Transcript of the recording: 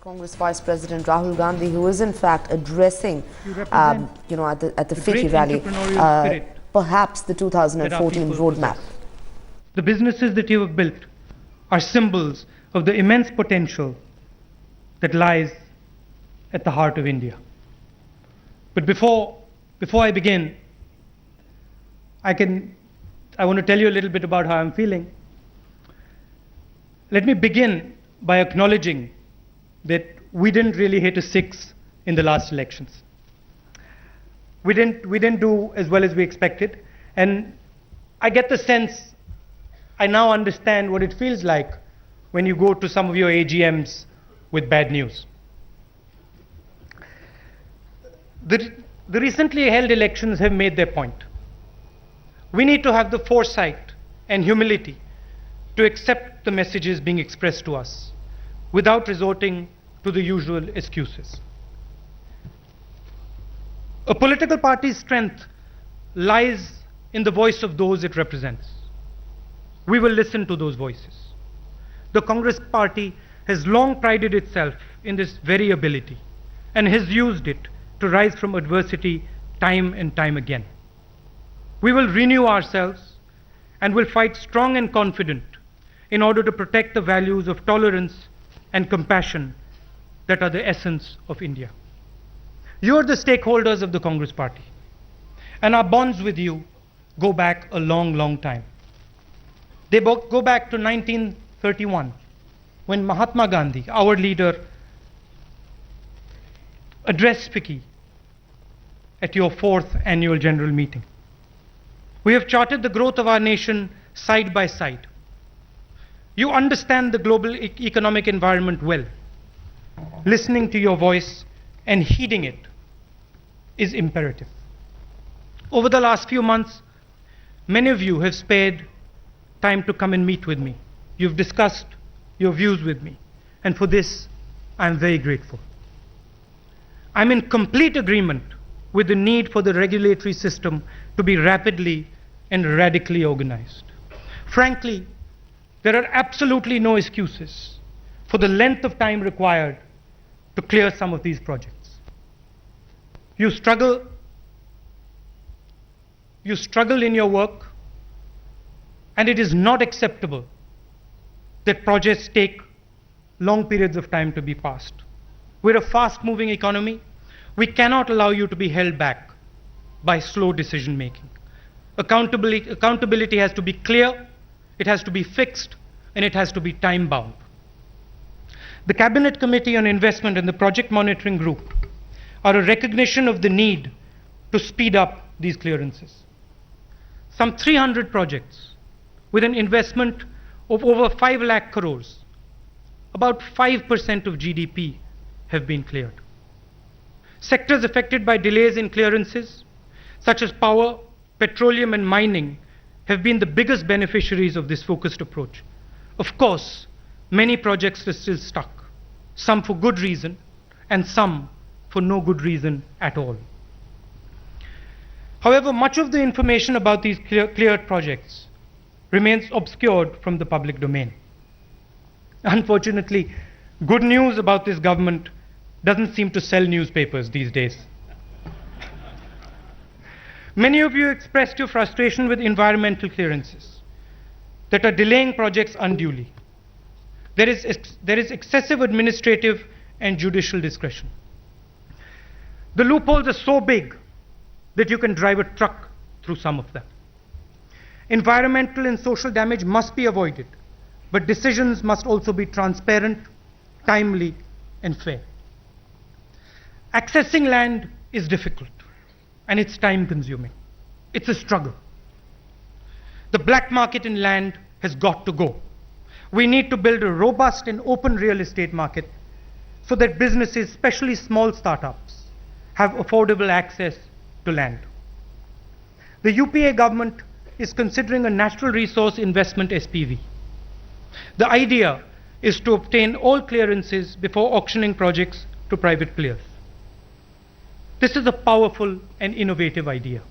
Congress Vice President Rahul Gandhi, who is in fact addressing, at the FICCI rally, perhaps the 2014 roadmap. The businesses that you have built are symbols of the immense potential that lies at the heart of India. But before I begin, I want to tell you a little bit about how I'm feeling. Let me begin by acknowledging that we didn't really hit a 6 in the last elections. We didn't do as well as we expected, and I get the sense, I now understand what it feels like when you go to some of your AGMs with bad news. The recently held elections have made their point. We need to have the foresight and humility to accept the messages being expressed to us without resorting to the usual excuses. A political party's strength lies in the voice of those it represents. We will listen to those voices. The Congress party has long prided itself in this very ability and has used it to rise from adversity time and time again. We will renew ourselves and will fight strong and confident in order to protect the values of tolerance and compassion that are the essence of India. You are the stakeholders of the Congress party, and our bonds with you go back a long, long time. They go back to 1931, when Mahatma Gandhi, our leader, addressed FICCI at your 4th annual general meeting. We have charted the growth of our nation side by side. You understand the global economic environment well. Listening to your voice and heeding it is imperative. Over the last few months, many of you have spared time to come and meet with me. You've discussed your views with me, and for this, I'm very grateful. I'm in complete agreement with the need for the regulatory system to be rapidly and radically organized. Frankly, there are absolutely no excuses for the length of time required to clear some of these projects. You struggle in your work, and it is not acceptable that projects take long periods of time to be passed. We're a fast-moving economy. We cannot allow you to be held back by slow decision making. Accountability has to be clear, it has to be fixed, and it has to be time-bound. The Cabinet Committee on Investment and the Project Monitoring Group are a recognition of the need to speed up these clearances. Some 300 projects with an investment of over 5 lakh crores, about 5% of GDP, have been cleared. Sectors affected by delays in clearances, such as power, petroleum, and mining, have been the biggest beneficiaries of this focused approach. Of course, many projects are still stuck, some for good reason, and some for no good reason at all. However, much of the information about these cleared projects remains obscured from the public domain. Unfortunately, good news about this government doesn't seem to sell newspapers these days. Many of you expressed your frustration with environmental clearances that are delaying projects unduly. There is excessive administrative and judicial discretion. The loopholes are so big that you can drive a truck through some of them. Environmental and social damage must be avoided, but decisions must also be transparent, timely, and fair. Accessing land is difficult, and it's time-consuming. It's a struggle. The black market in land has got to go. We need to build a robust and open real estate market so that businesses, especially small startups, have affordable access to land. The UPA government is considering a natural resource investment SPV. The idea is to obtain all clearances before auctioning projects to private players. This is a powerful and innovative idea.